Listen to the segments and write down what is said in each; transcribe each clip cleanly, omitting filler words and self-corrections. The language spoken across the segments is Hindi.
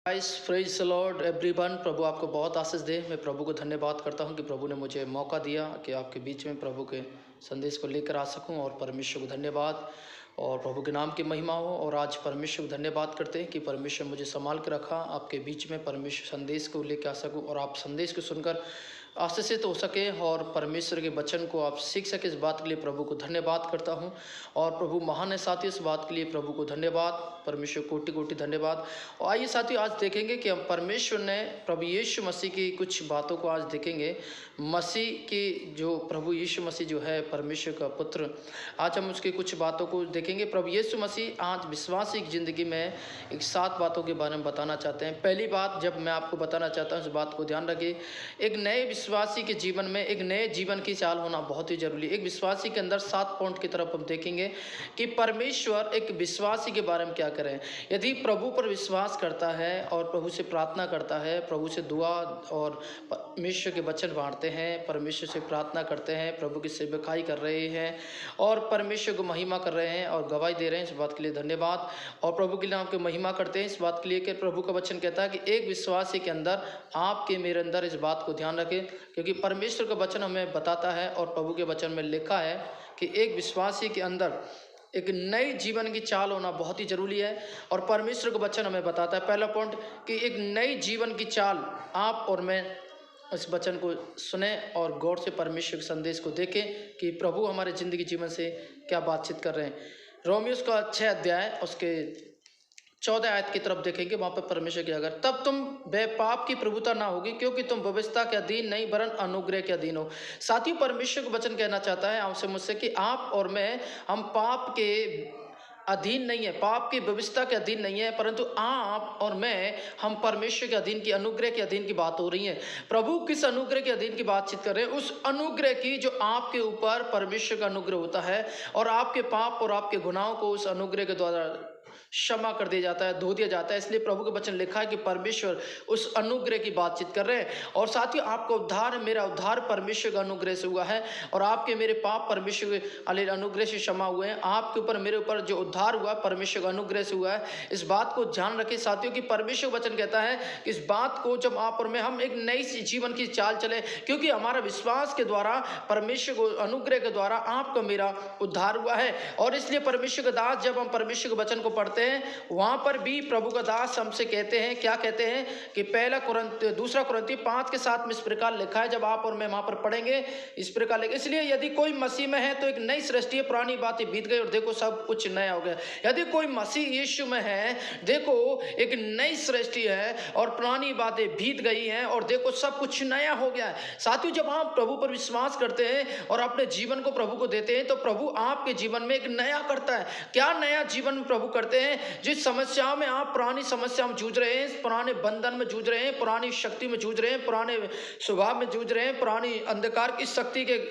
Guys praise the lord everyone. प्रभु आपको बहुत आशीष दे। मैं प्रभु को धन्यवाद करता हूं कि प्रभु ने मुझे मौका दिया कि आपके बीच में प्रभु के संदेश को लेकर आ सकूं, और परमेश्वर को धन्यवाद और प्रभु के नाम की महिमा हो। और आज परमेश्वर को धन्यवाद करते हैं कि परमेश्वर मुझे संभाल कर रखा, आपके बीच में परमेश्वर संदेश को लेकर आ सकूं और आप संदेश को सुनकर आशीषित हो सके और परमेश्वर के वचन को आप सीख सके। इस बात के लिए प्रभु को धन्यवाद करता हूं। और प्रभु महान है साथियों, इस बात के लिए प्रभु को धन्यवाद, परमेश्वर कोटि कोटि धन्यवाद। और आइए साथियों, आज देखेंगे कि हम परमेश्वर ने प्रभु यीशु मसीह की कुछ बातों को आज देखेंगे। मसीह की जो प्रभु यीशु मसीह जो है परमेश्वर का पुत्र, आज हम उसकी कुछ बातों को देखेंगे। प्रभु यीशु मसीह आज विश्वासी की ज़िंदगी में एक 7 बातों के बारे में बताना चाहते हैं। पहली बात जब मैं आपको बताना चाहता हूँ, इस बात को ध्यान रखिए, एक नए विश्वासी के जीवन में एक नए जीवन की चाल होना बहुत ही जरूरी है। एक विश्वासी के अंदर 7 पॉइंट की तरफ हम देखेंगे कि परमेश्वर एक विश्वासी के बारे में क्या करें। यदि प्रभु पर विश्वास करता है और प्रभु से प्रार्थना करता है, प्रभु से दुआ और परमेश्वर के वचन बांटते हैं, परमेश्वर से प्रार्थना करते हैं, प्रभु की सेवकाई कर रहे हैं और परमेश्वर को महिमा कर रहे हैं और गवाही दे रहे हैं, इस बात के लिए धन्यवाद। और प्रभु के नाम की महिमा करते हैं, इस बात के लिए कि प्रभु का वचन कहता है कि एक विश्वासी के अंदर, आपके मेरे अंदर, इस बात को ध्यान रखें क्योंकि परमेश्वर का वचन हमें बताता है और प्रभु के वचन में लिखा है कि एक विश्वासी के अंदर एक नई जीवन की चाल होना बहुत ही जरूरी है। और परमेश्वर का वचन हमें बताता है, पहला पॉइंट, कि एक नई जीवन की चाल आप और मैं इस वचन को सुने और गौर से परमेश्वर के संदेश को देखें कि प्रभु हमारे जिंदगी जीवन से क्या बातचीत कर रहे हैं। रोमियोस का 6 अध्याय उसके 14 आयत की तरफ देखेंगे। वहाँ पर परमेश्वर की, अगर तब तुम बेपाप की प्रभुता ना होगी क्योंकि तुम व्यवस्था के अधीन नहीं वरन अनुग्रह के अधीन हो। साथियों, परमेश्वर का वचन कहना चाहता है आपसे मुझसे कि आप और मैं, हम पाप के अधीन नहीं है, पाप की व्यवस्था के अधीन नहीं है, परंतु आप और मैं, हम परमेश्वर के अधीन की, अनुग्रह के अधीन की बात हो रही है। प्रभु किस अनुग्रह के अधीन की बातचीत कर रहे हैं? उस अनुग्रह की जो आपके ऊपर परमेश्वर का अनुग्रह होता है और आपके पाप और आपके गुनाहों को उस अनुग्रह के द्वारा क्षमा कर दिया जाता है, धो दिया जाता है। इसलिए प्रभु के वचन लिखा है कि परमेश्वर उस अनुग्रह की बातचीत कर रहे हैं। और साथियों, आपका उद्धार, मेरा उद्धार परमेश्वर का अनुग्रह से हुआ है और आपके मेरे पाप परमेश्वर के अनुग्रह से क्षमा हुए हैं। आपके ऊपर, मेरे ऊपर जो उद्धार हुआ परमेश्वर का अनुग्रह से हुआ है। इस बात को ध्यान रखें साथियों कि परमेश्वर वचन कहता है कि इस बात को जब आप और मैं, हम एक नई जीवन की चाल चले, क्योंकि हमारा विश्वास के द्वारा, परमेश्वर को अनुग्रह के द्वारा आपका मेरा उद्धार हुआ है। और इसलिए परमेश्वर का दास, जब हम परमेश्वर के वचन को पढ़ते हैं, वहां पर भी प्रभु का दास हमसे कहते हैं, क्या कहते हैं कि दूसरा कुरिन्ती 5:7 में इस प्रकार लिखा है। जब आप और मैं वहां पर पढ़ेंगे, इस प्रकार लिखा, इसलिए यदि कोई मसीह में है तो एक नई सृष्टि है, पुरानी बातें बीत गई और देखो सब कुछ नया हो गया। यदि कोई मसीह यीशु में है, देखो एक नई सृष्टि है और पुरानी बातें बीत गई हैं और देखो सब कुछ नया हो गया है। साथियों, जब आप प्रभु पर विश्वास करते हैं और अपने जीवन को प्रभु को देते हैं तो प्रभु आपके जीवन में एक नया करता है। क्या नया जीवन प्रभु करते हैं? जिस समस्याओं में आप पुरानी समस्या में जूझ रहे हैं, पुराने बंधन में जूझ रहे हैं, पुरानी शक्ति में जूझ रहे हैं, पुराने स्वभाव में जूझ रहे हैं, पुरानी अंधकार की शक्ति के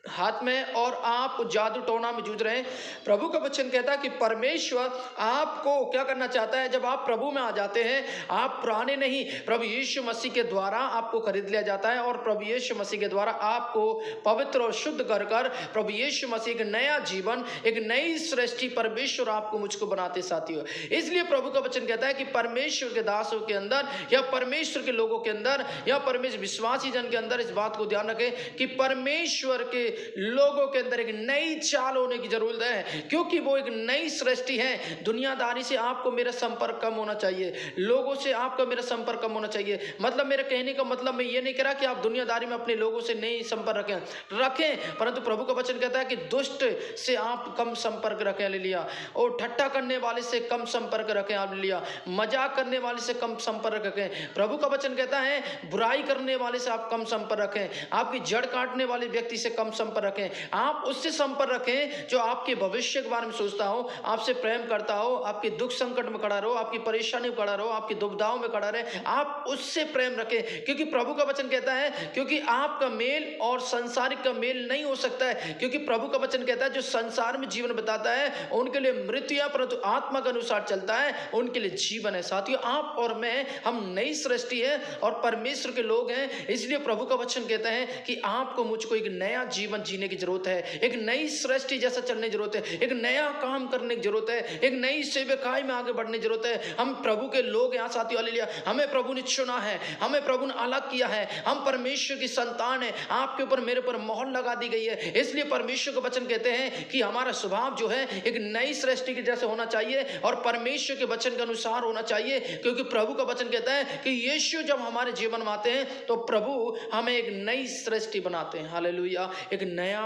हाथ में और आप जादू टोना में जूझ रहे हैं, प्रभु का वचन कहता है कि परमेश्वर आपको क्या करना चाहता है। जब आप प्रभु में आ जाते हैं, आप पुराने नहीं, प्रभु यीशु मसीह के द्वारा आपको खरीद लिया जाता है और प्रभु यीशु मसीह के द्वारा आपको पवित्र और शुद्ध कर कर प्रभु यीशु मसीह एक नया जीवन, एक नई सृष्टि परमेश्वर आपको मुझको बनाते साथियों। इसलिए प्रभु का वचन कहता है कि परमेश्वर के दासों के अंदर या परमेश्वर के लोगों के अंदर या परमेश्वर विश्वासी जन के अंदर, इस बात को ध्यान रखें कि परमेश्वर के लोगों के अंदर एक नई चाल होने की जरूरत है, क्योंकि वो एक नई सृष्टि है। दुनियादारी से आपको मेरा संपर्क कम होना चाहिए, लोगों से आपका मेरा संपर्क कम होना चाहिए। मतलब मेरे कहने का मतलब मैं ये नहीं कह रहा कि आप दुनियादारी में अपने लोगों से नहीं संपर्क रखें, परंतु प्रभु का वचन कहता है कि दुष्ट से आप कम संपर्क रखें, हालेलुया। और ठट्टा करने वाले से कम संपर्क रखें, हालेलुया। मजाक करने वाले से कम संपर्क रखें। प्रभु का वचन कहता है बुराई करने वाले से आप कम संपर्क रखें, आपकी जड़ काटने वाले व्यक्ति से कम संपर्क रखें। आप उससे संपर्क रखें जो आपके भविष्य के बारे में सोचता हो, आपसे प्रेम करता हो, आपके दुख संकट में खड़ा रहो, आपकी परेशानी में खड़ा रहो, आपकी दुविधाओं में खड़ा रहे, आप उससे प्रेम रखें। क्योंकि प्रभु का वचन कहता है, क्योंकि आपका मेल और संसारिक का मेल नहीं हो सकता है। क्योंकि प्रभु का वचन कहता है जो संसार में जीवन बताता है उनके लिए मृत्यु है, परंतु आत्मा के अनुसार चलता है उनके लिए जीवन है। साथियों, आप और मैं, हम नई सृष्टि है और परमेश्वर के लोग हैं। इसलिए प्रभु का वचन कहता है कि आपको मुझको एक नया जीवन जीवन जीने की जरूरत है, एक नई सृष्टि जैसा चलने की जरूरत है, एक नया काम करने की जरूरत है, एक नई सेवकाई में आगे बढ़ने की जरूरत है। हम प्रभु के लोग यहाँ साथियों, हालेलुया, हमें प्रभु ने चुना है, हमें प्रभु ने अलग किया है, हम परमेश्वर की संतान है। आपके ऊपर मेरे ऊपर मोहर लगा दी गई है, इसलिए परमेश्वर का वचन कहते हैं कि हमारा स्वभाव जो है एक नई सृष्टि के जैसे होना चाहिए और परमेश्वर के वचन के अनुसार होना चाहिए, क्योंकि प्रभु का वचन कहता है कि यीशु जब हमारे जीवन में आते हैं तो प्रभु हमें एक नई सृष्टि बनाते हैं। हालेलुया, एक नया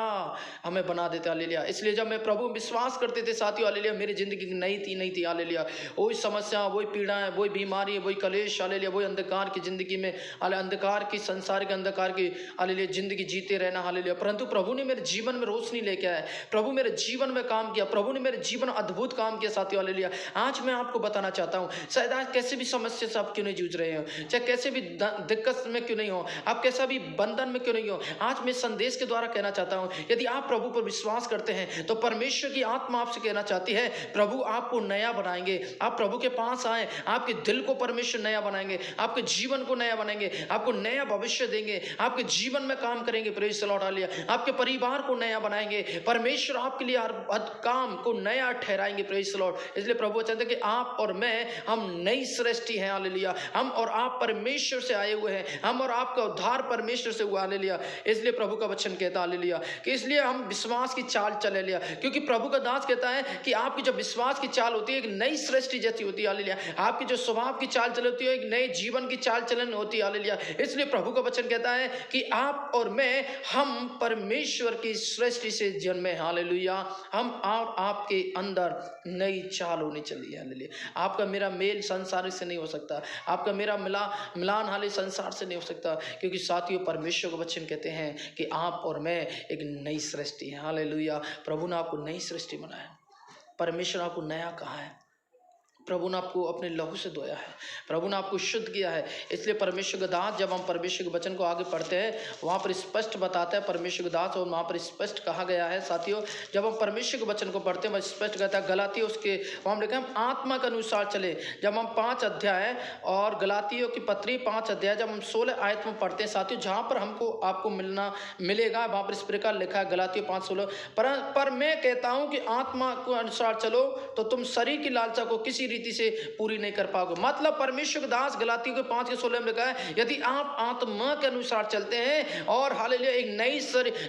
हमें बना देते हैं। हालेलुया, इसलिए जब मैं प्रभु विश्वास करते थे साथियों, हालेलुया, मेरी जिंदगी नई थी। हालेलुया, वही समस्या, वही पीड़ाएं, वही बीमारी, वही कलेश, हालेलुया, वही अंधकार की जिंदगी में, अंधकार की, संसार के अंधकार की, हालेलुया, जिंदगी जीते रहना। हालेलुया, परंतु प्रभु ने मेरे जीवन में रोशनी लेके आया, प्रभु मेरे जीवन में काम किया, प्रभु ने मेरे जीवन अद्भुत काम किया साथियों। हालेलुया, आज मैं आपको बताना चाहता हूँ, शायद आज कैसे भी समस्या से आप क्यों नहीं जूझ रहे हो, चाहे कैसे भी दिक्कत में क्यों नहीं हो, आप कैसा भी बंधन में क्यों नहीं हो, आज मैं संदेश के द्वारा कहना चाहता हूँ, यदि आप प्रभु पर विश्वास करते हैं तो परमेश्वर की आत्मा आपसे कहना चाहती है, प्रभु आपको नया बनाएंगे। आप प्रभु के पास आए, आपके दिल को परमेश्वर नया बनाएंगे, आपके जीवन को नया बनाएंगे, आपको नया भविष्य देंगे, आपके जीवन में काम करेंगे। प्रेज़ द लॉर्ड, हालेलुया, आपके परिवार को नया बनाएंगे, परमेश्वर आपके लिए हर काम को नया ठहराएंगे। प्रेज़ द लॉर्ड, इसलिए प्रभु चाहते हैं कि आप और मैं, हम नई सृष्टि हैं। हालेलुया, हम और आप परमेश्वर से आए हुए हैं, हम और आपका उद्धार परमेश्वर से हुआ। हालेलुया, इसलिए प्रभु का वचन कहता है, हालेलुया, कि इसलिए हम विश्वास की चाल चले लिया, क्योंकि प्रभु का दास कहता है कि आपकी जब विश्वास की चाल होती है एक नई सृष्टि जैसी होती है। हालेलुया, आपकी जो स्वभाव की चाल चलन होती है एक नए जीवन की चाल चलन होती है। हालेलुया, इसलिए प्रभु का वचन कहता है कि आप और मैं, हम परमेश्वर की सृष्टि से जन्मे। हालेलुया, हम और आपके अंदर नई चाल होनी चाहिए। हालेलुया, आपका मेरा मेल संसार से नहीं हो सकता, आपका मेरा मिलान हाले संसार से नहीं हो सकता, क्योंकि साथियों परमेश्वर का वचन कहते हैं कि आप और मैं एक नई सृष्टि है। हालेलुया, प्रभु ने आपको नई सृष्टि बनाया, परमेश्वर आपको नया कहा है, प्रभु ने आपको अपने लहू से धोया है, प्रभु ने आपको शुद्ध किया है। इसलिए परमेश्वर का दास, जब हम परमेश्वर के वचन को आगे पढ़ते हैं, वहाँ पर स्पष्ट बताता है परमेश्वर का दास, और वहाँ पर स्पष्ट कहा गया है साथियों, जब हम परमेश्वर के वचन को पढ़ते हैं वह स्पष्ट कहता है। गलातियों उसके वहाँ हम लिखा है, हम आत्मा के अनुसार चले। जब हम 5 अध्याय और गलातियों की पत्री 5 अध्याय जब हम 16 आयत में पढ़ते हैं साथियों, जहाँ पर हमको आपको मिलेगा, वहाँ पर इस प्रकार लिखा है गलातियों 5:16, पर मैं कहता हूँ कि आत्मा के अनुसार चलो तो तुम शरीर की लालसा को किसी रीति से पूरी नहीं कर पाओगे। मतलब परमेश्वर दास गलातियों के 5:16 में लिखा है, यदि आप आत्मा के अनुसार चलते हैं और हालेलुया एक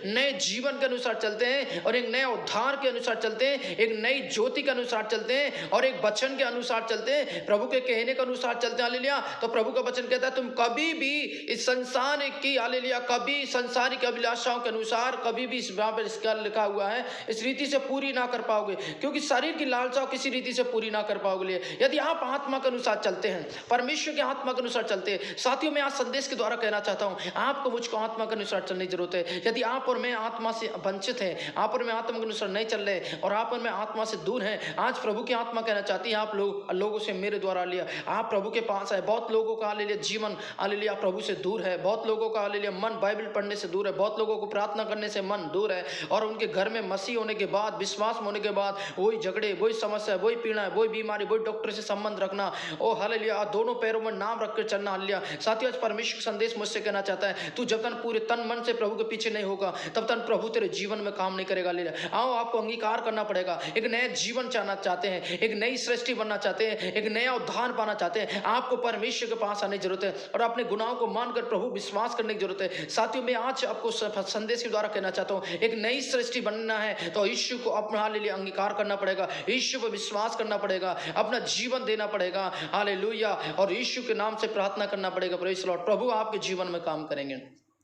नए जीवन के अनुसार चलते हैं और एक नए उद्धार के अनुसार चलते हैं, एक नई ज्योति के अनुसार चलते हैं और एक वचन के अनुसार चलते हैं, प्रभु के कहने के अनुसार चलते हैं, हालेलुया, तो प्रभु का वचन कहता है तुम कभी भी इस संसार की, हालेलुया, कभी संसारिक अभिलाषाओं के अनुसार कभी भी इसका लिखा हुआ है इस रीति से पूरी ना कर पाओगे, क्योंकि शरीर की लालसा किसी रीति से पूरी ना कर पाओगे। यदि आप आत्मा के अनुसार चलते हैं, परमेश्वर के आत्मा के अनुसार चलते हैं, साथियों मैं आज संदेश के द्वारा कहना चाहता हूं, आपको मुझको आत्मा के अनुसार चलने की जरूरत है। यदि आप और मैं आत्मा से वंचित हैं, आप और मैं आत्मा के अनुसार नहीं चल रहे और आप और मैं आत्मा से दूर हैं, आज प्रभु की आत्मा कहना चाहती है आप लोगों से मेरे द्वारा लिया, आप प्रभु के पास है। बहुत लोगों का हालेलुया जीवन हालेलुया प्रभु से दूर है, बहुत लोगों का हालेलुया मन बाइबल पढ़ने से दूर है, बहुत लोगों को प्रार्थना करने से मन दूर है, और उनके घर में मसीह होने के बाद, विश्वास होने के बाद वही झगड़े, वही समस्या, वही पीड़ा, वही बीमारी, वही डॉक्टर से संबंध रखना, ओ हालेलुया, दोनों पैरों में नाम रखकर चलना। हालेलुया, साथियों आज परमेश्वर संदेश मुझसे कहना चाहता है, तू जब तक पूरे तन मन से प्रभु के पीछे नहीं होगा तब तक प्रभु तेरे जीवन में काम नहीं करेगा। हालेलुया, आओ आपको अंगीकार करना पड़ेगा। एक नया जीवन चाहना चाहते हैं, एक नई सृष्टि बनना चाहते हैं, एक नया उद्धार पाना चाहते हैं, आपको परमेश्वर के पास आने की जरूरत है और अपने गुनाहों को मानकर प्रभु विश्वास करने की जरूरत है। साथियों मैं आज आपको संदेश के द्वारा कहना चाहता हूँ, एक नई सृष्टि बनना है तो यीशु को अपना हालेलुया अंगीकार करना पड़ेगा, यीशु पर विश्वास करना पड़ेगा, अपना जीवन देना पड़ेगा। हालेलुया, और यीशु के नाम से प्रार्थना करना पड़ेगा। प्रेज़ द लॉर्ड, प्रभु आपके जीवन में काम करेंगे।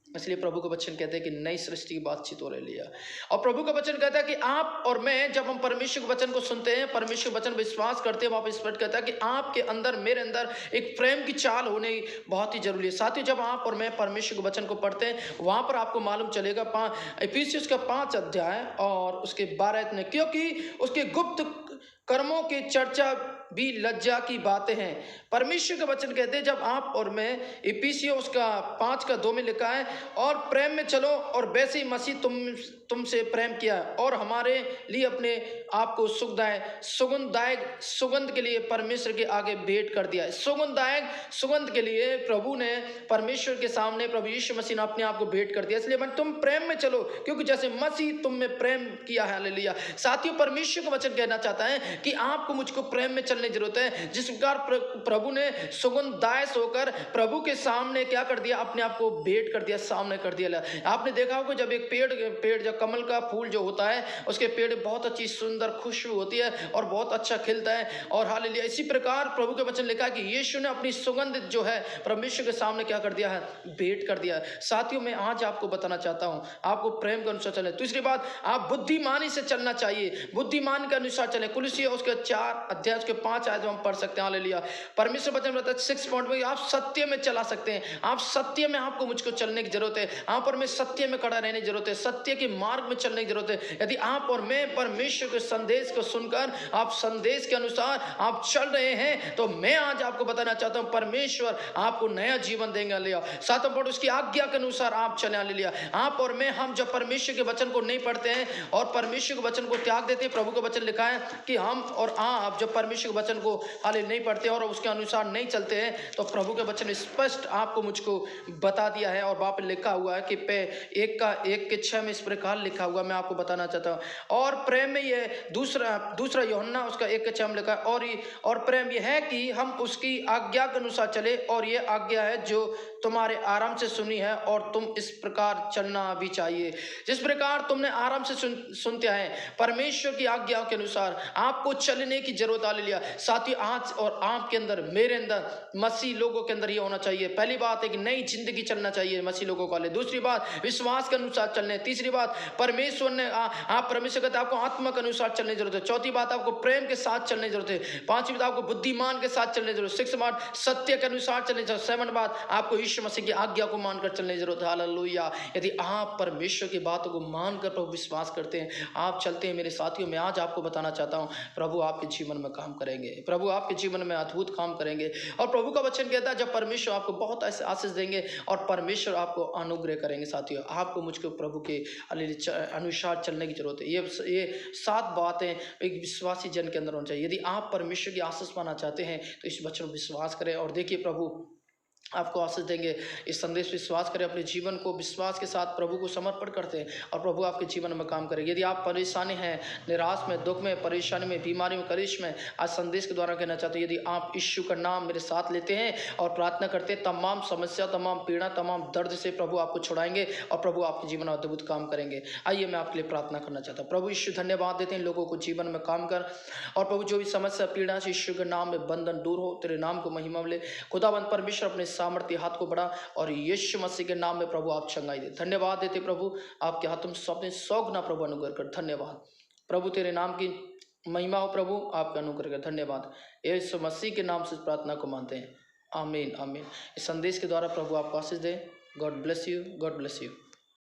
इसलिए प्रभु का वचन कहते हैं कि नई सृष्टि की बातचीत हो रही है, और प्रभु का वचन कहता है कि आप और मैं जब हम परमेश्वर के वचन को सुनते हैं, परमेश्वर के वचन पर विश्वास करते हैं, वहाँ पर स्पष्ट कहता है कि आपके अंदर, मेरे अंदर एक प्रेम की चाल होने बहुत ही जरूरी है। साथ ही जब आप और मैं परमेश्वर के वचन को पढ़ते हैं, वहाँ पर आपको मालूम चलेगा इफिसियंस का 5 अध्याय और उसके 12 में, क्योंकि उसके गुप्त कर्मों की चर्चा भी लज्जा की बातें हैं। परमेश्वर का वचन कहते हैं जब आप और मैं, इफिसियों उसका 5:2 में लिखा है, और प्रेम में चलो और वैसे ही मसीह तुमसे प्रेम किया और हमारे लिए अपने आप को सुगंधदायक सुगंध के लिए परमेश्वर के आगे भेंट कर दिया। सुगंधदायक सुगंध के लिए प्रभु ने परमेश्वर के सामने प्रभु यीशु मसीह ने अपने आप को भेंट कर दिया। इसलिए तुम प्रेम में चलो, क्योंकि जैसे मसीह तुम में प्रेम किया है। हालेलुया। साथियों, परमेश्वर का वचन कहना चाहता है कि आपको मुझको प्रेम में चलने की जरूरत है। जिस प्रकार प्रभु ने सुगंधदायक होकर प्रभु के सामने क्या कर दिया, अपने आप को भेंट कर दिया, सामने कर दिया। आपने देखा होगा जब एक पेड़ जब कमल का फूल जो होता है उसके पेड़ बहुत अच्छी सुंदर खुशबू होती है और बहुत अच्छा खिलता है। और हालेलुया, इसी प्रकार प्रभु के वचन लिखा कि यीशु ने अपनी सुगंध जो है परमेश्वर के सामने क्या कर दिया है, भेंट कर दिया। साथियों, मैं आज आपको बताना चाहता हूं आपको प्रेम के अनुसार चले। दूसरी बात, आप बुद्धिमानी से चलना चाहिए, बुद्धिमान के अनुसार चले। कुलुसियों उसके 4 अध्याय उसके 5 आयत हम पढ़ सकते हैं। हालेलुया। परमेश्वर वचन बताता है 6 पॉइंट में आप सत्य में चला सकते हैं। आप सत्य में आपको मुझको चलने की जरूरत है। आप और मैं सत्य में खड़ा रहने की जरूरत है, सत्य के मार्ग में चलने की जरूरत है। यदि आप और मैं परमेश्वर के संदेश को सुनकर आप संदेश के अनुसार आप चल रहे हैं तो मैं आज आपको बताना चाहता हूं परमेश्वर आपको नया जीवन देंगे। हालेलुया। सातों पॉइंट, उसकी आज्ञा के अनुसार आप चले। हालेलुया। आप और मैं, हम जब परमेश्वर के वचन को नहीं पढ़ते हैं और परमेश्वर के वचन को त्याग देते हैं, प्रभु का वचन लिखा है कि हम और आप जब परमेश्वर के वचन को हालेलुया नहीं पढ़ते और उसके अनुसार नहीं चलते हैं तो प्रभु के वचन स्पष्ट आपको मुझको बता दिया है। और वहां पर लिखा हुआ है कि 1:6 में इस प्रकार लिखा हुआ, मैं आपको बताना चाहता हूं। और प्रेम में ये दूसरा यूहन्ना उसका 1:6 में लिखा है, और प्रेम यह है कि हम उसकी आज्ञा के अनुसार चले, और ये आज्ञा है जो तुम्हारे आराम से सुनी है और तुम इस प्रकार चलना भी चाहिए। जिस प्रकार तुमने आराम से सुनते हैं परमेश्वर की आज्ञा के अनुसार आपको चलने की जरूरत। हालेलुया। साथ ही आज और आपके अंदर, मेरे अंदर, मसीह लोगों के अंदर ये होना चाहिए। पहली बात है कि नई जिंदगी चलना चाहिए मसीह लोगों को। दूसरी बात, विश्वास के अनुसार चलने। तीसरी बात, परमेश्वर ने आप परमेश्वर कहते आपको आत्मा के अनुसार चलने की जरूरत है। चौथी बात, आपको प्रेम के साथ चलने की जरूरत है। पांचवी बात, आपको बुद्धिमान के साथ चलने की जरूरत है। 6 बात, सत्य के अनुसार चलने की जरूरत है। 7 बात, आपको यीशु मसीह की आज्ञा को मानकर चलने की जरूरत है। हालेलुया। यदि आप परमेश्वर की बातों को मानकर प्रभु विश्वास करते हैं, आप चलते हैं, मेरे साथियों, मैं आज आपको बताना चाहता हूं प्रभु आपके जीवन में काम करेंगे, प्रभु आपके जीवन में अद्भुत काम करेंगे। और प्रभु का वचन कहता है जब परमेश्वर आपको बहुत ऐसे आशीष देंगे और परमेश्वर आपको अनुग्रह करेंगे। साथियों, आपको मुझको प्रभु के अनुसार चलने की जरूरत है। ये 7 बातें एक विश्वासी जन के अंदर होनी चाहिए। यदि आप परमेश्वर की आशीष पाना चाहते हैं तो इस वचन पर विश्वास करें और देखिए प्रभु आपको आशीष देंगे। इस संदेश विश्वास करें, अपने जीवन को विश्वास के साथ प्रभु को समर्पण करते हैं और प्रभु आपके जीवन में काम करें। यदि आप परेशानी हैं, निराश में, दुख में, परेशानी में, बीमारी में, कलेश में, आज संदेश के द्वारा कहना चाहते हैं यदि आप यीशु का नाम मेरे साथ लेते हैं और प्रार्थना करते हैं, तमाम समस्या, तमाम पीड़ा, तमाम दर्द से प्रभु आपको छुड़ाएंगे और प्रभु आपके जीवन में अद्भुत काम करेंगे। आइए मैं आपके लिए प्रार्थना करना चाहता हूँ। प्रभु यीशु, धन्यवाद देते हैं लोगों को जीवन में काम कर, और प्रभु जो भी समस्या पीड़ा से यीशु के नाम में बंधन दूर हो, तेरे नाम को महिमा मिले। खुदावंद परमेश्वर अपने सामर्थ्य हाथ को और यीशु मसीह के नाम में प्रभु आप चंगाई दे। धन्यवाद देते प्रभु, आपके हाथ में सौंपते 100 गुना प्रभु अनुग्रह कर। धन्यवाद प्रभु, तेरे नाम की महिमा हो प्रभु, आपका अनुग्रह कर। धन्यवाद, यीशु मसीह के नाम से प्रार्थना को मानते हैं। आमीन आमीन। इस संदेश के द्वारा प्रभु आपको आशीष दे। God bless you, God bless you.